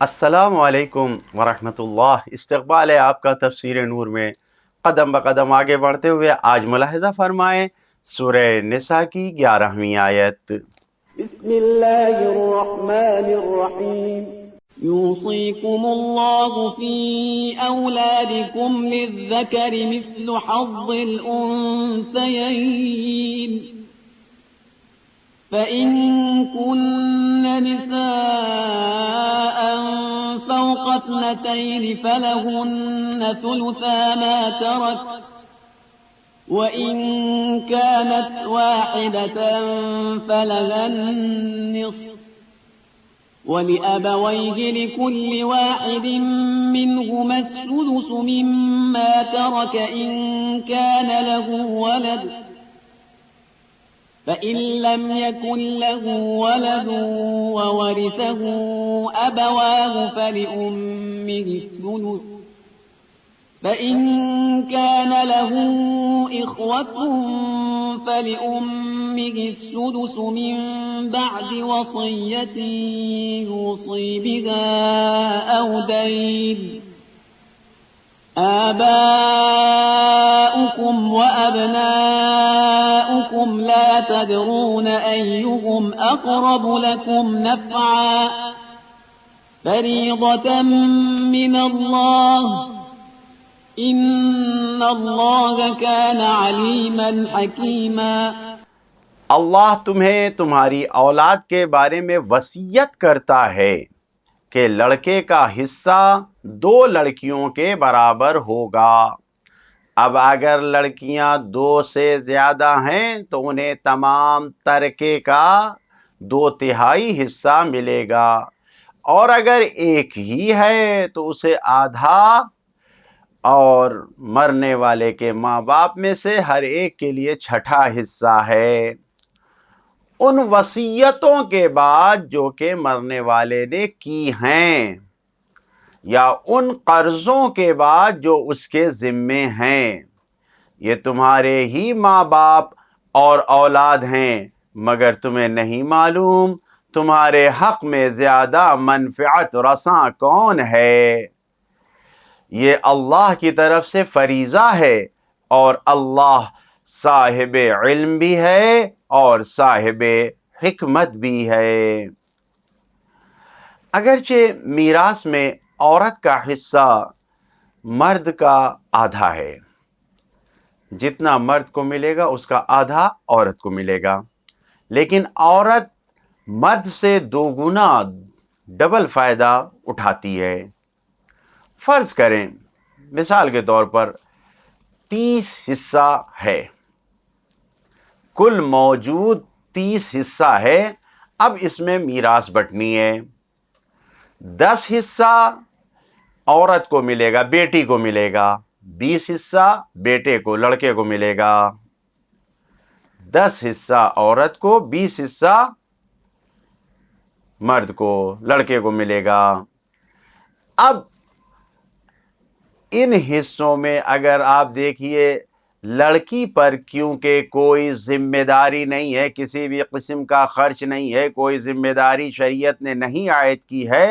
السلام علیکم ورحمۃ اللہ۔ استقبال ہے آپ کا تفسیر نور میں۔ قدم بقدم آگے بڑھتے ہوئے آج ملاحظہ فرمائیں سورہ نساء کی 11ویں آیت۔ بسم الله الرحمن الرحيم يوصيكم الله في أولادكم للذكر مثل حظ الأنثيين فإن كن نساء فوق اثنتين فلهن ثلثا ما ترك وَإِن كَانَتْ وَاحِدَةً فَلَهَا النِّصْفُ وَلِأَبَوَيْهِ لِكُلِّ وَاحِدٍ مِّنْهُمَا السُّدُسُ مِمَّا تَرَكَ إِن كَانَ لَهُ وَلَدٌ فَإِن لَّمْ يَكُن لَّهُ وَلَدٌ وَوَرِثَهُ أَبَوَاهُ فَلِأُمِّهِ الثُّلُثُ فَإِن كَانَ لَهُ إِخْوَةٌ فَلِأُمِّهِ السُّدُسُ مِن بَعْدِ وَصِيَّةٍ يُوصِي بِهَا أَوْ دَيْنٍ آباؤكم وأبناؤكم لا تدرون أيهم أقرب لكم نفعا فريضة من الله ان اللہ کان علیما حکیما۔ اللہ تمہیں تمہاری اولاد کے بارے میں وصیت کرتا ہے کہ لڑکے کا حصہ 2 لڑکیوں کے برابر ہوگا۔ اب اگر لڑکیاں 2 سے زیادہ ہیں تو انہیں تمام ترکے کا 2/3 حصہ ملے گا، اور اگر ایک ہی ہے تو اسے آدھا، اور مرنے والے کے ماں باپ میں سے ہر ایک کے لیے 1/6 حصہ ہے۔ ان وصیتوں کے بعد جو کہ مرنے والے نے کی ہیں، یا ان قرضوں کے بعد جو اس کے ذمے ہیں، یہ تمہارے ہی ماں باپ اور اولاد ہیں، مگر تمہیں نہیں معلوم تمہارے حق میں زیادہ منفعت رساں کون ہے۔ یہ اللہ کی طرف سے فریضہ ہے، اور اللہ صاحب علم بھی ہے اور صاحب حکمت بھی ہے۔ اگرچہ میراث میں عورت کا حصہ مرد کا آدھا ہے، جتنا مرد کو ملے گا اس کا آدھا عورت کو ملے گا، لیکن عورت مرد سے 2 گنا ڈبل فائدہ اٹھاتی ہے۔ فرض کریں مثال کے طور پر 30 حصہ ہے، کل موجود 30 حصہ ہے۔ اب اس میں میراث بٹنی ہے۔ 10 حصہ عورت کو ملے گا، بیٹی کو ملے گا، 20 حصہ بیٹے کو، لڑکے کو ملے گا۔ 10 حصہ عورت کو، 20 حصہ مرد کو، لڑکے کو ملے گا۔ اب ان حصوں میں اگر آپ دیکھیے، لڑکی پر کیونکہ کوئی ذمہ داری نہیں ہے، کسی بھی قسم کا خرچ نہیں ہے، کوئی ذمہ داری شریعت نے نہیں عائد کی ہے،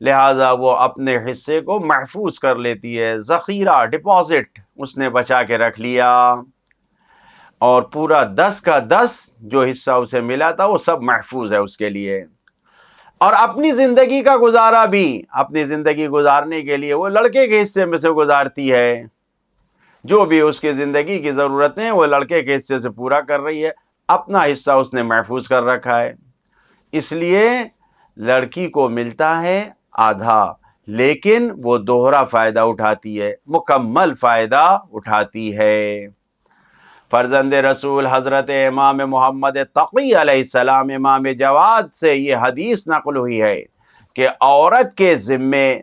لہذا وہ اپنے حصے کو محفوظ کر لیتی ہے، ذخیرہ، ڈپازٹ اس نے بچا کے رکھ لیا، اور پورا 10 کا 10 جو حصہ اسے ملا تھا وہ سب محفوظ ہے اس کے لیے۔ اور اپنی زندگی کا گزارا بھی، اپنی زندگی گزارنے کے لیے وہ لڑکے کے حصے میں سے گزارتی ہے، جو بھی اس کی زندگی کی ضرورتیں وہ لڑکے کے حصے سے پورا کر رہی ہے، اپنا حصہ اس نے محفوظ کر رکھا ہے۔ اس لیے لڑکی کو ملتا ہے آدھا، لیکن وہ دوہرا فائدہ اٹھاتی ہے، مکمل فائدہ اٹھاتی ہے۔ فرزند رسول حضرت امام محمد تقی علیہ السلام، امام جواد سے یہ حدیث نقل ہوئی ہے کہ عورت کے ذمے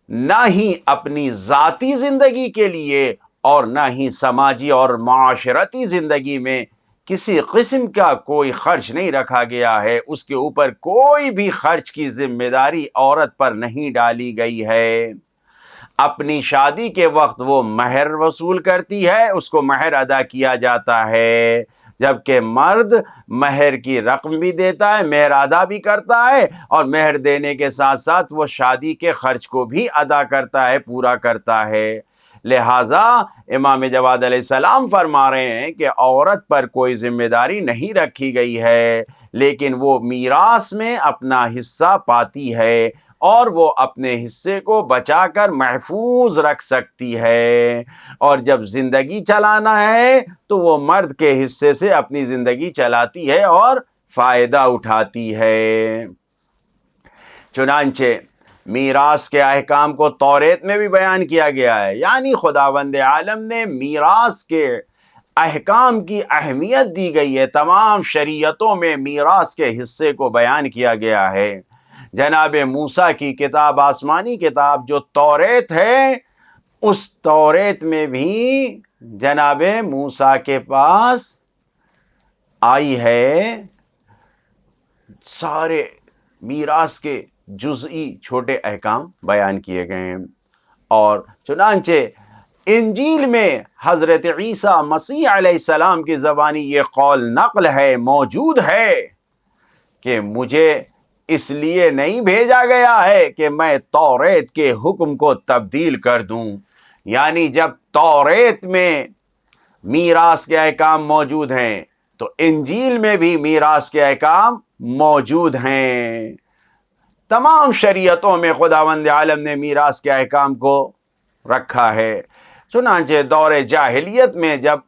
نہ ہی اپنی ذاتی زندگی کے لیے اور نہ ہی سماجی اور معاشرتی زندگی میں کسی قسم کا کوئی خرچ نہیں رکھا گیا ہے، اس کے اوپر کوئی بھی خرچ کی ذمہ داری عورت پر نہیں ڈالی گئی ہے۔ اپنی شادی کے وقت وہ مہر وصول کرتی ہے، اس کو مہر ادا کیا جاتا ہے، جبکہ مرد مہر کی رقم بھی دیتا ہے، مہر ادا بھی کرتا ہے، اور مہر دینے کے ساتھ ساتھ وہ شادی کے خرچ کو بھی ادا کرتا ہے، پورا کرتا ہے۔ لہٰذا امام جواد علیہ السلام فرما رہے ہیں کہ عورت پر کوئی ذمہ داری نہیں رکھی گئی ہے، لیکن وہ میراث میں اپنا حصہ پاتی ہے، اور وہ اپنے حصے کو بچا کر محفوظ رکھ سکتی ہے، اور جب زندگی چلانا ہے تو وہ مرد کے حصے سے اپنی زندگی چلاتی ہے اور فائدہ اٹھاتی ہے۔ چنانچہ میراث کے احکام کو توریت میں بھی بیان کیا گیا ہے، یعنی خداوند عالم نے میراث کے احکام کی اہمیت دی گئی ہے، تمام شریعتوں میں میراث کے حصے کو بیان کیا گیا ہے۔ جناب موسیٰ کی کتاب، آسمانی کتاب جو توریت ہے، اس توریت میں بھی جناب موسیٰ کے پاس آئی ہے، سارے میراث کے جزئی چھوٹے احکام بیان کیے گئے ہیں۔ اور چنانچہ انجیل میں حضرت عیسیٰ مسیح علیہ السلام کی زبانی یہ قول نقل ہے، موجود ہے کہ مجھے اس لیے نہیں بھیجا گیا ہے کہ میں توریت کے حکم کو تبدیل کر دوں، یعنی جب توریت میں میراث کے احکام موجود ہیں تو انجیل میں بھی میراث کے احکام موجود ہیں۔ تمام شریعتوں میں خداوند عالم نے میراث کے احکام کو رکھا ہے۔ چنانچہ دور جاہلیت میں جب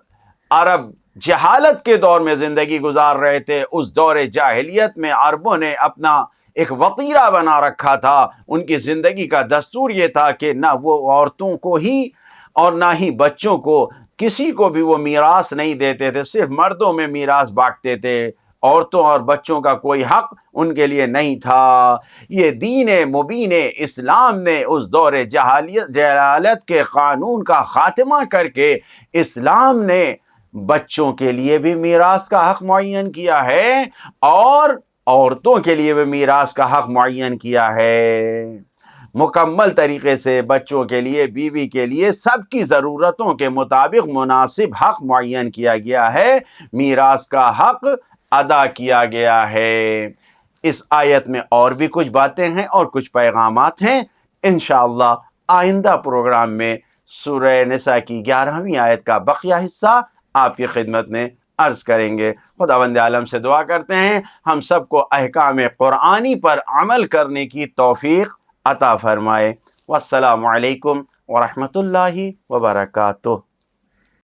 عرب جہالت کے دور میں زندگی گزار رہے تھے، اس دور جاہلیت میں عربوں نے اپنا ایک وطیرہ بنا رکھا تھا۔ ان کی زندگی کا دستور یہ تھا کہ نہ وہ عورتوں کو ہی اور نہ ہی بچوں کو، کسی کو بھی وہ میراث نہیں دیتے تھے، صرف مردوں میں میراث بانٹتے تھے، عورتوں اور بچوں کا کوئی حق ان کے لیے نہیں تھا۔ یہ دین مبین اسلام نے اس دور جہالت کے قانون کا خاتمہ کر کے اسلام نے بچوں کے لیے بھی میراث کا حق معین کیا ہے، اور عورتوں کے لیے بھی میراث کا حق معین کیا ہے۔ مکمل طریقے سے بچوں کے لیے، بیوی کے لیے، سب کی ضرورتوں کے مطابق مناسب حق معین کیا گیا ہے، میراث کا حق ادا کیا گیا ہے۔ اس آیت میں اور بھی کچھ باتیں ہیں اور کچھ پیغامات ہیں، انشاءاللہ آئندہ پروگرام میں سورہ نساء کی 11ویں آیت کا بقیہ حصہ آپ کی خدمت میں عرض کریں گے۔ خداوند عالم سے دعا کرتے ہیں ہم سب کو احکام قرآنی پر عمل کرنے کی توفیق عطا فرمائے۔ والسلام علیکم ورحمۃ اللہ وبرکاتہ۔